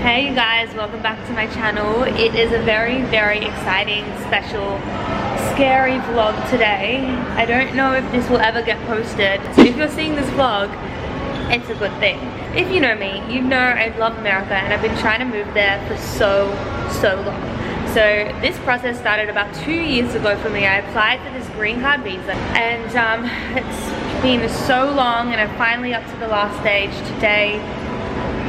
Hey you guys, welcome back to my channel. It is a very, very exciting, special, scary vlog today. I don't know if this will ever get posted, so if you're seeing this vlog, it's a good thing. If you know me, you know I love America and I've been trying to move there for so long. So this process started about 2 years ago for me. I applied for this green card visa and it's been so long and I'm finally up to the last stage. Today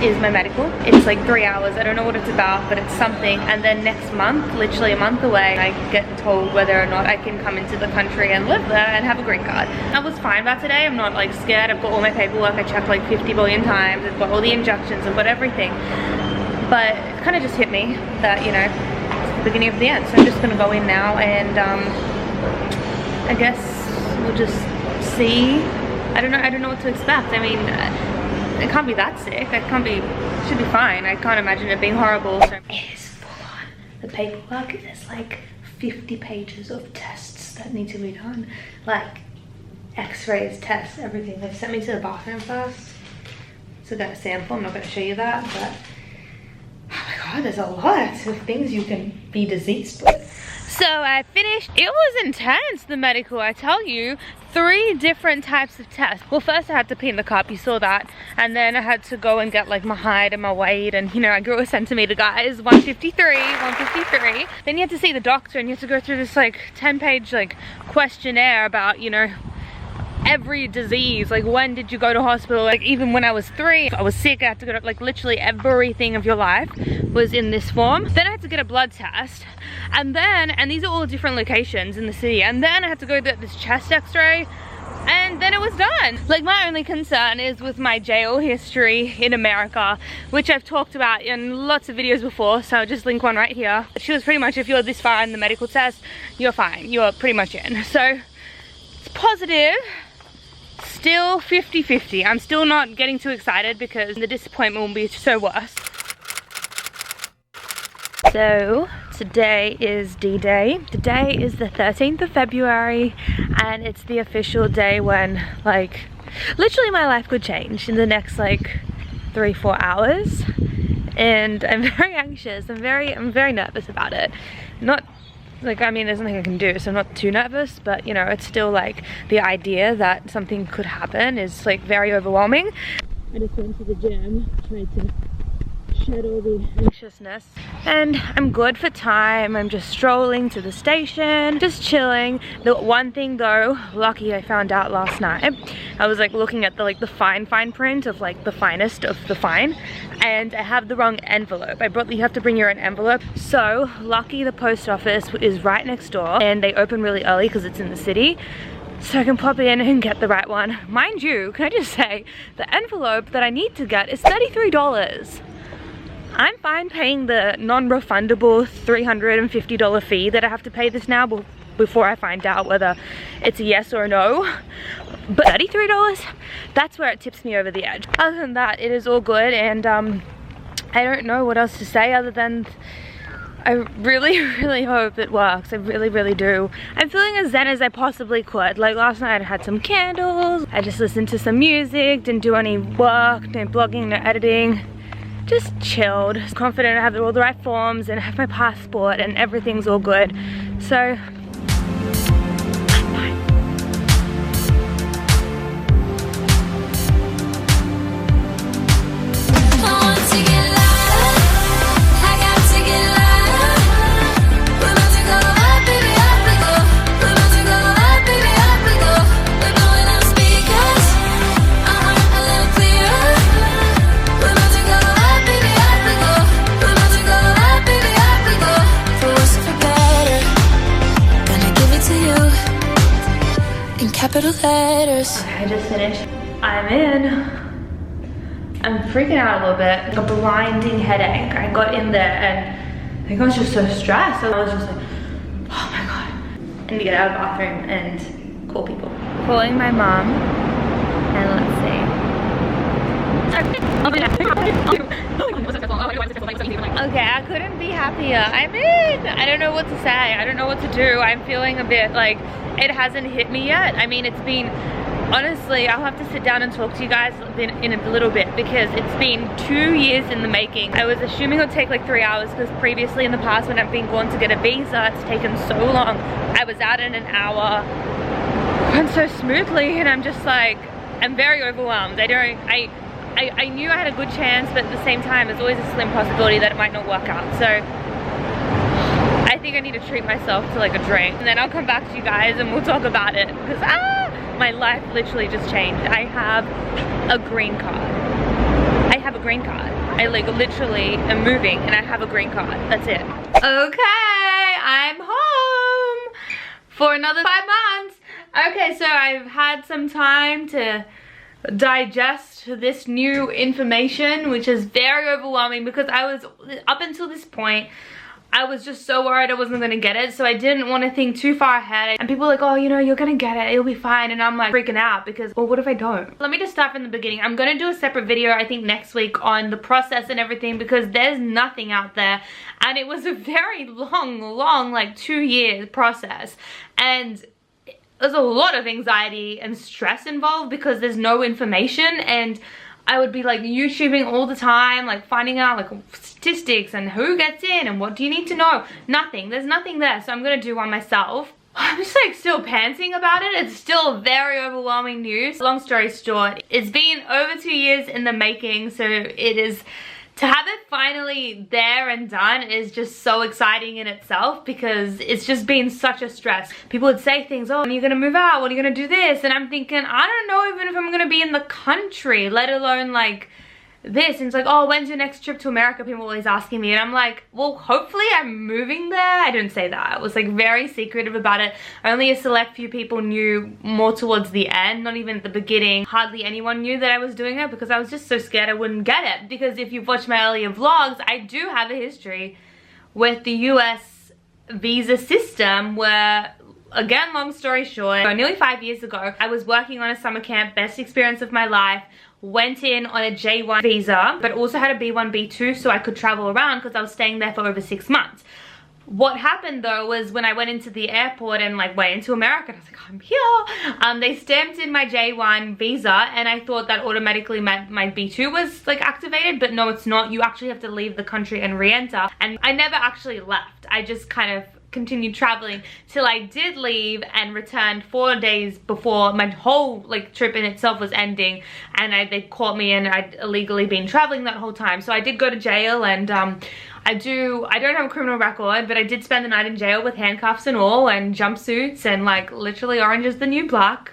is my medical. It's like 3 hours. I don't know what it's about, but it's something. And then next month, literally a month away, I get told whether or not I can come into the country and live there and have a green card. I was fine about today. I'm not like scared. I've got all my paperwork. I checked like 50 billion times. I've got all the injections. I've got everything. But it kind of just hit me that, you know, it's the beginning of the end. So I'm just gonna go in now and I guess we'll just see. I don't know what to expect. I mean, it can't be that sick. It should be fine. I can't imagine it being horrible. So it is full on. The paperwork, there's like 50 pages of tests that need to be done. Like x-rays, tests, everything. They sent me to the bathroom first to get a sample. I'm not going to show you that, but oh my god, there's a lot of things you can be diseased with. So I finished. It was intense, the medical, I tell you. 3 different types of tests. Well, first I had to pee in the cup, you saw that. And then I had to go and get like my height and my weight. And you know, I grew a centimeter, guys. 153. Then you had to see the doctor and you had to go through this like 10-page like questionnaire about, you know, every disease. Like, when did you go to hospital? Like, even when I was 3, I was sick, I had to go to, like, literally everything of your life was in this form. Then I had to get a blood test, and these are all different locations in the city, and then I had to go get this chest x-ray, and then it was done. Like, my only concern is with my jail history in America, which I've talked about in lots of videos before, so I'll just link one right here. She was pretty much, if you're this far in the medical test, you're fine, you're pretty much in. So it's positive. Still 50-50. I'm still not getting too excited because the disappointment will be so worse. So today is D-Day. Today is the 13th of February and it's the official day when, like, literally my life could change in the next like 3-4 hours. And I'm very anxious. I'm very nervous about it. Not like, I mean, there's nothing I can do, so I'm not too nervous, but you know, it's still like the idea that something could happen is like very overwhelming. I just went to the gym, tried to shed all the anxiousness, and I'm good for time. I'm just strolling to the station, just chilling. The one thing though, lucky I found out last night, I was like looking at the fine print of like the finest of the fine, and I have the wrong envelope. You have to bring your own envelope. So lucky the post office is right next door and they open really early because it's in the city. So I can pop in and get the right one. Mind you, can I just say, the envelope that I need to get is $33. I'm fine paying the non-refundable $350 fee that I have to pay this now before I find out whether it's a yes or a no. But $33, that's where it tips me over the edge. Other than that, it is all good, and I don't know what else to say other than I really hope it works. I really do. I'm feeling as zen as I possibly could. Like last night I had some candles, I just listened to some music, didn't do any work, no blogging, no editing. Just chilled, confident I have all the right forms and I have my passport and everything's all good. So capital letters. Okay, I just finished. I'm in. I'm freaking out a little bit. Like a blinding headache. I got in there and I think I was just so stressed. I was just like, oh my god. I need to get out of the bathroom and call people. Calling my mom and let's see. Okay, I couldn't be happier. I'm in. I don't know what to say. I don't know what to do. I'm feeling a bit like it hasn't hit me yet. I mean, it's been Honestly, I'll have to sit down and talk to you guys in a little bit because it's been 2 years in the making. I was assuming it would take like 3 hours because previously in the past when I've been going to get a visa, it's taken so long. I was out in an hour, went so smoothly, and I'm just like, I'm very overwhelmed. I knew I had a good chance, but at the same time, there's always a slim possibility that it might not work out. So I think I need to treat myself to like a drink, and then I'll come back to you guys and we'll talk about it because my life literally just changed. I have a green card. I have a green card. I like literally am moving and I have a green card. That's it. Okay, I'm home for another 5 months. Okay, so I've had some time to digest this new information, which is very overwhelming because I was, up until this point, I was just so worried I wasn't gonna get it, so I didn't want to think too far ahead. And people are like, oh, you know, you're gonna get it, it'll be fine. And I'm like freaking out because, well, what if I don't? Let me just start from the beginning. I'm gonna do a separate video, I think next week, on the process and everything because there's nothing out there. And it was a very long, like 2 year process. And there's a lot of anxiety and stress involved because there's no information, and I would be like YouTubing all the time, like finding out like statistics and who gets in and what do you need to know. Nothing, there's nothing there, so I'm gonna do one myself. I'm just like still pantsing about it. It's still very overwhelming news. Long story short, it's been over 2 years in the making, so it is, to have it finally there and done is just so exciting in itself because it's just been such a stress. People would say things, oh, when are you gonna move out? When are you gonna do this? And I'm thinking, I don't know even if I'm gonna be in the country, let alone like this. And it's like, oh, when's your next trip to America? People are always asking me, and I'm like, well, hopefully I'm moving there. I didn't say that. I was like very secretive about it. Only a select few people knew, more towards the end, not even at the beginning. Hardly anyone knew that I was doing it because I was just so scared I wouldn't get it. Because if you've watched my earlier vlogs, I do have a history with the US visa system where, again, long story short, nearly 5 years ago, I was working on a summer camp, best experience of my life. Went in on a J1 visa, but also had a B1, B2 so I could travel around because I was staying there for over 6 months. What happened though was when I went into the airport and like went into America, and I was like, I'm here. They stamped in my J1 visa and I thought that automatically meant my B2 was like activated, but no, it's not. You actually have to leave the country and re-enter. And I never actually left. I just kind of continued traveling till I did leave and returned 4 days before my whole like trip in itself was ending, and they caught me and I'd illegally been traveling that whole time. So I did go to jail, and I don't have a criminal record, but I did spend the night in jail with handcuffs and all and jumpsuits and like literally orange is the new black.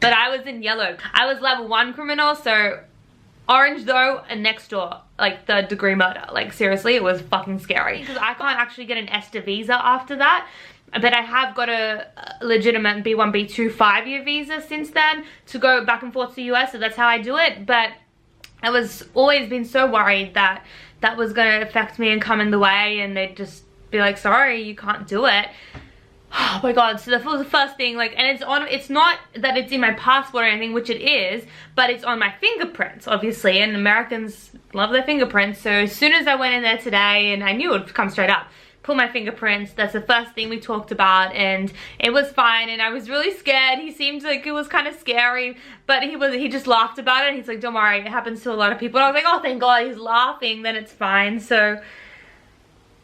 But I was in yellow. I was level 1 criminal, so orange though, and next door, like 3rd degree murder. Like seriously, it was fucking scary. Because I can't actually get an ESTA visa after that. But I have got a legitimate B1, B2 5-year visa since then to go back and forth to the US, so that's how I do it. But I was always been so worried that that was gonna affect me and come in the way, and they'd just be like, sorry, you can't do it. Oh my god, so that was the first thing, like, and it's not that it's in my passport or anything, which it is, but it's on my fingerprints, obviously, and Americans love their fingerprints. So as soon as I went in there today, and I knew it would come straight up, pull my fingerprints, that's the first thing we talked about, and it was fine. And I was really scared. He seemed like it was kind of scary, but he just laughed about it. He's like, don't worry, it happens to a lot of people. And I was like, oh, thank god he's laughing, then it's fine. So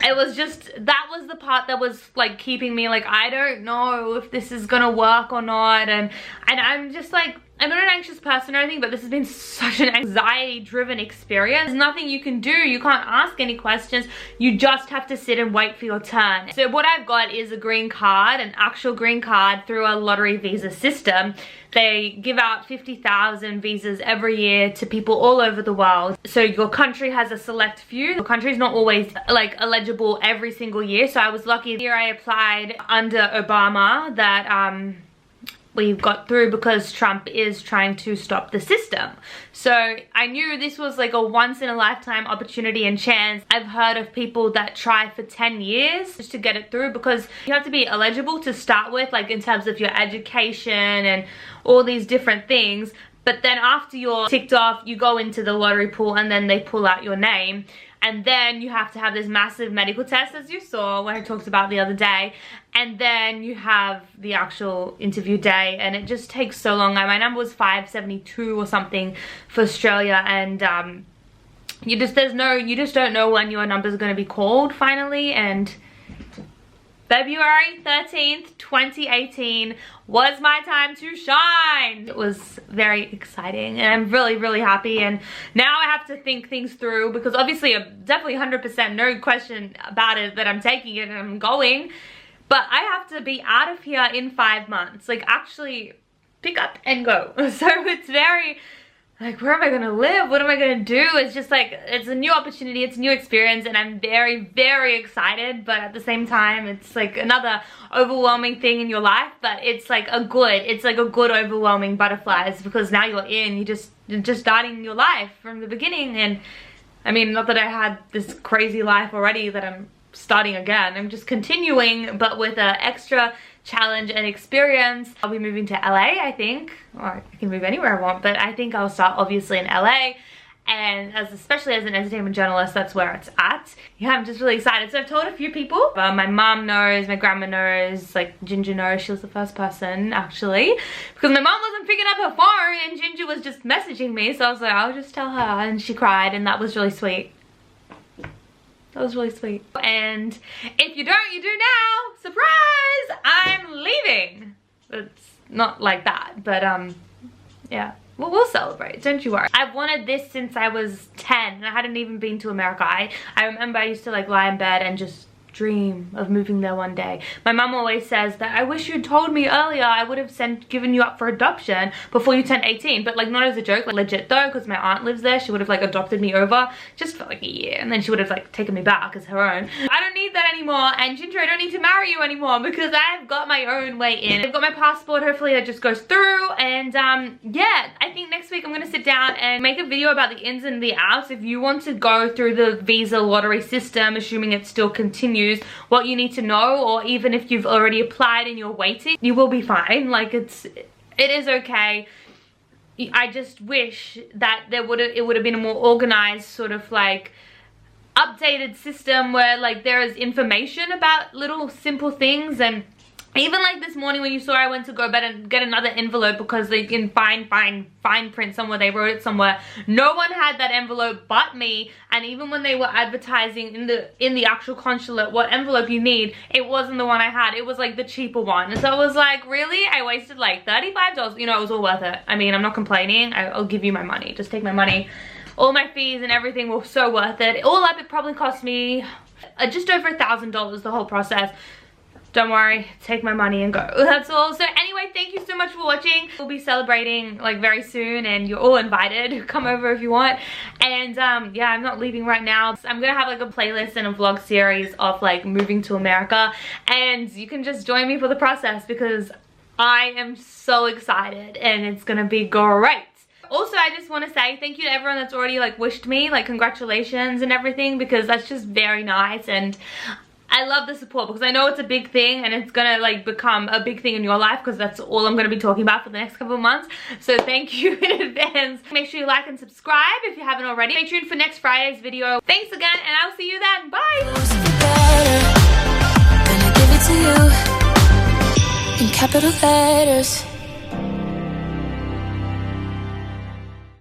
it was just, that was the part that was like keeping me like, I don't know if this is gonna work or not. And I'm just like, I'm not an anxious person or anything, but this has been such an anxiety-driven experience. There's nothing you can do. You can't ask any questions. You just have to sit and wait for your turn. So what I've got is a green card, an actual green card through a lottery visa system. They give out 50,000 visas every year to people all over the world. So your country has a select few. Your country is not always like eligible every single year. So I was lucky. Here I applied under Obama that we got through because Trump is trying to stop the system. So I knew this was like a once in a lifetime opportunity and chance. I've heard of people that try for 10 years just to get it through, because you have to be eligible to start with, like in terms of your education and all these different things. But then after you're ticked off, you go into the lottery pool and then they pull out your name. and then you have to have this massive medical test, as you saw when I talked about the other day, and then you have the actual interview day, and it just takes so long. My number was 572 or something for Australia, and you just don't know when your number is going to be called finally. And February 13th, 2018 was my time to shine. It was very exciting, and I'm really, really happy. And now I have to think things through, because obviously I'm definitely 100% no question about it that I'm taking it and I'm going. But I have to be out of here in 5 months. Like, actually pick up and go. So it's very, like, where am I gonna live? What am I gonna do? It's just like, it's a new opportunity, it's a new experience, and I'm very, very excited. But at the same time, it's like another overwhelming thing in your life, but it's like a good overwhelming butterflies, because now you're just starting your life from the beginning. And I mean, not that I had this crazy life already that I'm starting again. I'm just continuing, but with an extra challenge and experience. I'll be moving to LA, I think, or I can move anywhere I want, but I think I'll start obviously in LA, and especially as an entertainment journalist, that's where it's at. Yeah, I'm just really excited. So I've told a few people. My mom knows, my grandma knows, like Ginger knows. She was the first person, actually, because my mom wasn't picking up her phone and Ginger was just messaging me, so I was like, I'll just tell her, and she cried, and that was really sweet. That was really sweet. And if you don't, you do now. Surprise! I'm leaving. It's not like that, but yeah. Well, we'll celebrate, don't you worry. I've wanted this since I was 10, and I hadn't even been to America. I remember I used to like lie in bed and just dream of moving there one day. My mum always says that I wish you'd told me earlier, I would have given you up for adoption before you turned 18, but like not as a joke, like legit though, because my aunt lives there. She would have like adopted me over just for like a year, and then she would have like taken me back as her own. I don't need that anymore, and Ginger, I don't need to marry you anymore, because I've got my own way in. I've got my passport, hopefully that just goes through. And yeah, I think next week I'm gonna sit down and make a video about the ins and the outs. If you want to go through the visa lottery system, assuming it still continues, what you need to know, or even if you've already applied and you're waiting, you will be fine. Like, it is okay. I just wish that it would have been a more organized, sort of like updated system where like there is information about little simple things. And even like this morning when you saw I went to go get another envelope, because they can fine print somewhere, they wrote it somewhere. No one had that envelope but me. And even when they were advertising in the actual consulate what envelope you need, it wasn't the one I had. It was like the cheaper one. And so I was like, really? I wasted like $35. You know, it was all worth it. I mean, I'm not complaining. I'll give you my money. Just take my money. All my fees and everything were so worth it. All up, it probably cost me just over $1,000 the whole process. Don't worry, take my money and go. That's all. So anyway, thank you so much for watching. We'll be celebrating like very soon, and you're all invited. Come over if you want. And yeah, I'm not leaving right now. So I'm gonna have like a playlist and a vlog series of like moving to America, and you can just join me for the process, because I am so excited and it's gonna be great. Also, I just want to say thank you to everyone that's already like wished me like congratulations and everything, because that's just very nice. And I love the support, because I know it's a big thing, and it's gonna like become a big thing in your life, because that's all I'm gonna be talking about for the next couple of months. So thank you in advance. Make sure you like and subscribe if you haven't already. Stay tuned for next Friday's video. Thanks again, and I'll see you then. Bye! In capital letters.